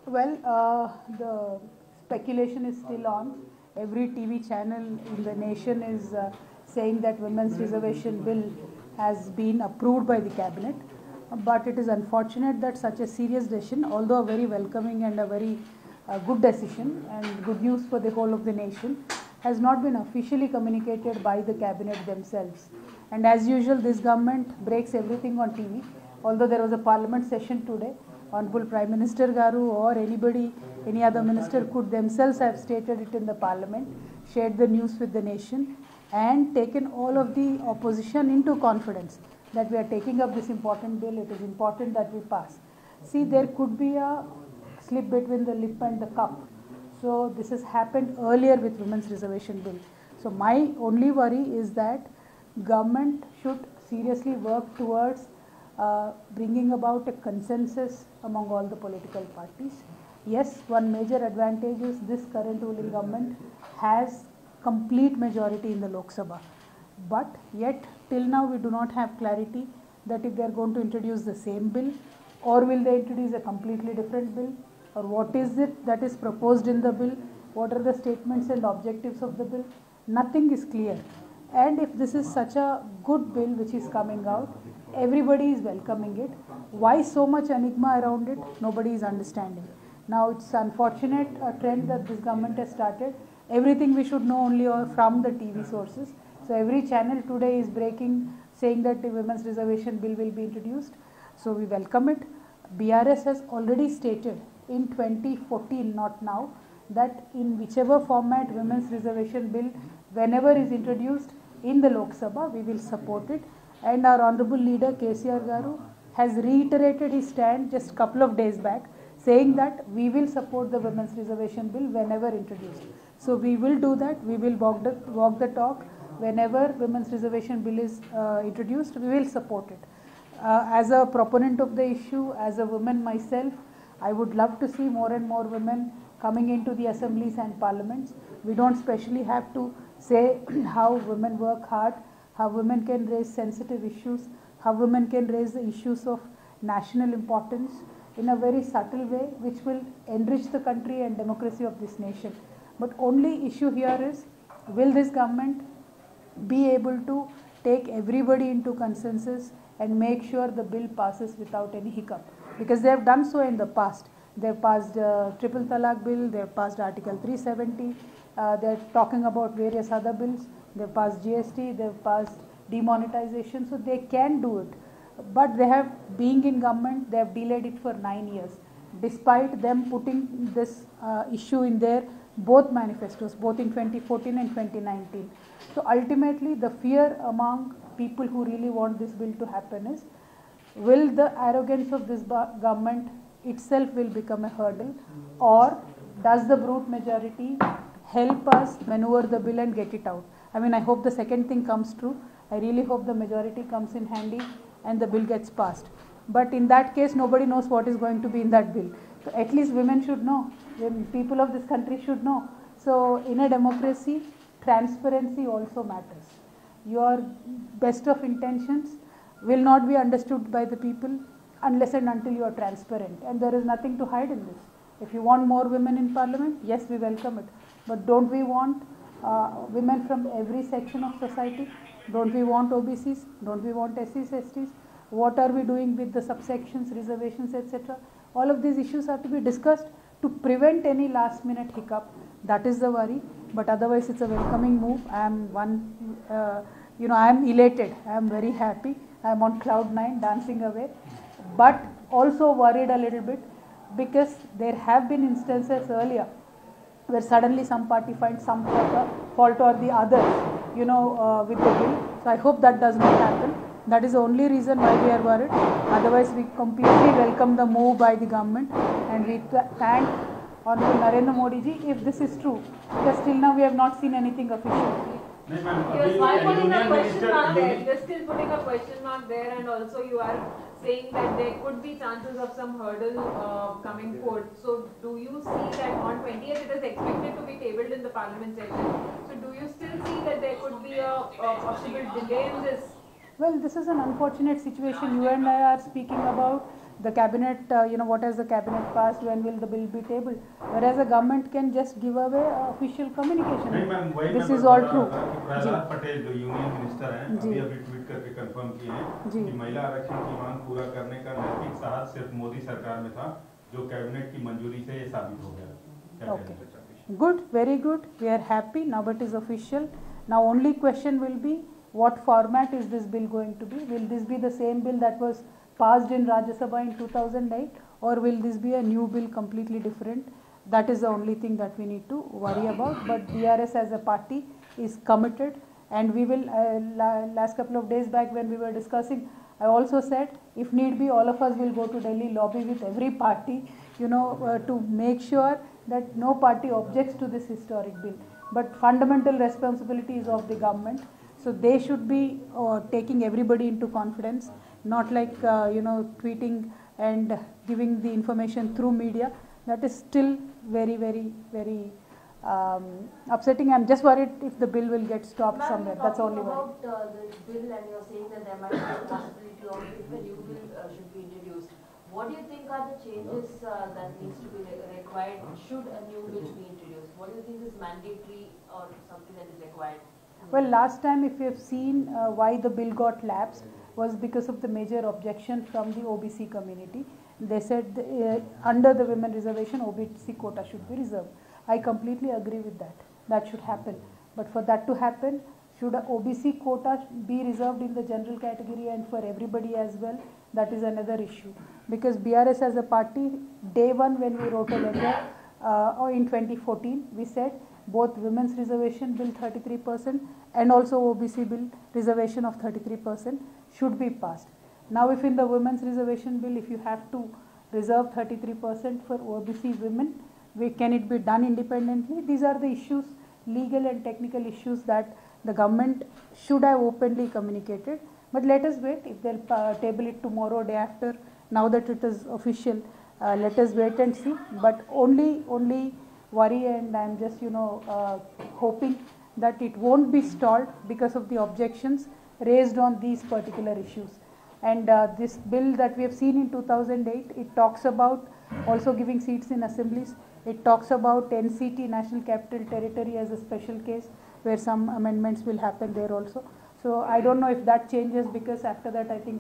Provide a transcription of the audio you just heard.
Well, the speculation is still on. Every TV channel in the nation is saying that women's reservation bill has been approved by the cabinet. But it is unfortunate that such a serious decision, although a very welcoming and a very good decision and good news for the whole of the nation, has not been officially communicated by the cabinet themselves. And as usual, this government breaks everything on TV. Although there was a parliament session today, Honorable Prime Minister Garu or anybody, any other minister could themselves have stated it in the parliament, shared the news with the nation and taken all of the opposition into confidence that we are taking up this important bill, it is important that we pass. See, there could be a slip between the lip and the cup. So this has happened earlier with women's reservation bill. So my only worry is that government should seriously work towards bringing about a consensus among all the political parties. Yes, one major advantage is this current ruling government has complete majority in the Lok Sabha. But yet till now we do not have clarity that if they are going to introduce the same bill or will they introduce a completely different bill, or what is it that is proposed in the bill, what are the statements and objectives of the bill. Nothing is clear. And if this is such a good bill which is coming out, everybody is welcoming it. Why so much enigma around it? Nobody is understanding. Now it's unfortunate trend that this government has started. Everything we should know only from the TV sources. So every channel today is breaking, saying that the women's reservation bill will be introduced. So we welcome it. BRS has already stated in 2014, not now, that in whichever format women's reservation bill, whenever is introduced in the Lok Sabha, we will support it. And our honorable leader KCR Garu has reiterated his stand just a couple of days back, saying that we will support the women's reservation bill whenever introduced. So we will do that. We will walk the talk. Whenever women's reservation bill is introduced, we will support it. As a proponent of the issue, as a woman myself, I would love to see more and more women coming into the assemblies and parliaments. We don't specially have to say how women work hard, how women can raise sensitive issues, how women can raise the issues of national importance in a very subtle way which will enrich the country and democracy of this nation. But only issue here is, will this government be able to take everybody into consensus and make sure the bill passes without any hiccup? Because they have done so in the past. They have passed triple talaq bill, they have passed Article 370, they are talking about various other bills, they have passed GST, they have passed demonetization, so they can do it. But they have, being in government, they have delayed it for 9 years, despite them putting this issue in their both manifestos, both in 2014 and 2019. So ultimately the fear among people who really want this bill to happen is, will the arrogance of this government itself will become a hurdle, or does the brute majority help us maneuver the bill and get it out? I mean, I hope the second thing comes true. I really hope the majority comes in handy and the bill gets passed. But in that case, nobody knows what is going to be in that bill. So at least women should know, people of this country should know. So in a democracy, transparency also matters. Your best of intentions will not be understood by the people unless and until you are transparent, and there is nothing to hide in this. If you want more women in parliament, yes, we welcome it, but don't we want women from every section of society? Don't we want OBCs? Don't we want SCs, STs? What are we doing with the subsections, reservations, etc.? All of these issues have to be discussed to prevent any last minute hiccup. That is the worry, but otherwise it's a welcoming move. I am I am elated, I am very happy, I am on cloud 9 dancing away, but also worried a little bit because there have been instances earlier where suddenly some party finds some fault or the other, with the bill. So I hope that does not happen. That is the only reason why we are worried. Otherwise, we completely welcome the move by the government, and we thank Honorable Narendra Modi ji if this is true, because till now we have not seen anything official. Yes, why putting a question mark there? You're still putting a question mark there, and also you are saying that there could be chances of some hurdle coming forth. So do you see that on 20th it is expected to be tabled in the parliament session? So do you still see that there could be a possible delay in this? Well, this is an unfortunate situation. You and I are speaking about The cabinet, what has the cabinet passed, when will the bill be tabled? Whereas the government can just give away official communication. नहीं ma'am, वही This मैं is all बता true. रहा था कि प्रहलाद पटेल जो union minister हैं, जी। अभी ट्वीट करके कंफर्म किए हैं जी। कि महिला आरक्षण की मांग पूरा करने का नैतिक साहस सिर्फ मोदी सरकार में था, जो कैबिनेट की मंजूरी से ये साबित हो गया। क्या Okay. कहते हैं? Good, very good. We are happy. Now it is official. Now only question will be, what format is this bill going to be? Will this be the same bill that was passed in Rajya Sabha in 2008, or will this be a new bill completely different? That is the only thing that we need to worry about. But BRS as a party is committed, and we will, last couple of days back when we were discussing, I also said, if need be, all of us will go to Delhi, lobby with every party, to make sure that no party objects to this historic bill. But fundamental responsibility is of the government. So they should be taking everybody into confidence, not like, tweeting and giving the information through media. That is still very, very, very upsetting. I'm just worried if the bill will get stopped somewhere. That's only worry. About the bill, and you're saying that there might be a possibility of if a new bill should be introduced. What do you think are the changes that needs to be required should a new bill be introduced? What do you think is mandatory or something that is required? Well, last time, if you have seen why the bill got lapsed, was because of the major objection from the OBC community. They said under the women reservation, OBC quota should be reserved. I completely agree with that. That should happen. But for that to happen, should a OBC quota be reserved in the general category and for everybody as well? That is another issue. Because BRS as a party, day one when we wrote a letter in 2014, we said both women's reservation bill 33% and also OBC bill reservation of 33% should be passed. Now if in the women's reservation bill, if you have to reserve 33% for OBC women, can it be done independently? These are the issues, legal and technical issues, that the government should have openly communicated. But let us wait. If they'll table it tomorrow, day after, now that it is official, let us wait and see. But only worry, and I'm just hoping that it won't be stalled because of the objections raised on these particular issues. And this bill that we have seen in 2008, it talks about also giving seats in assemblies. It talks about NCT, National Capital Territory, as a special case where some amendments will happen there also. So I don't know if that changes, because after that I think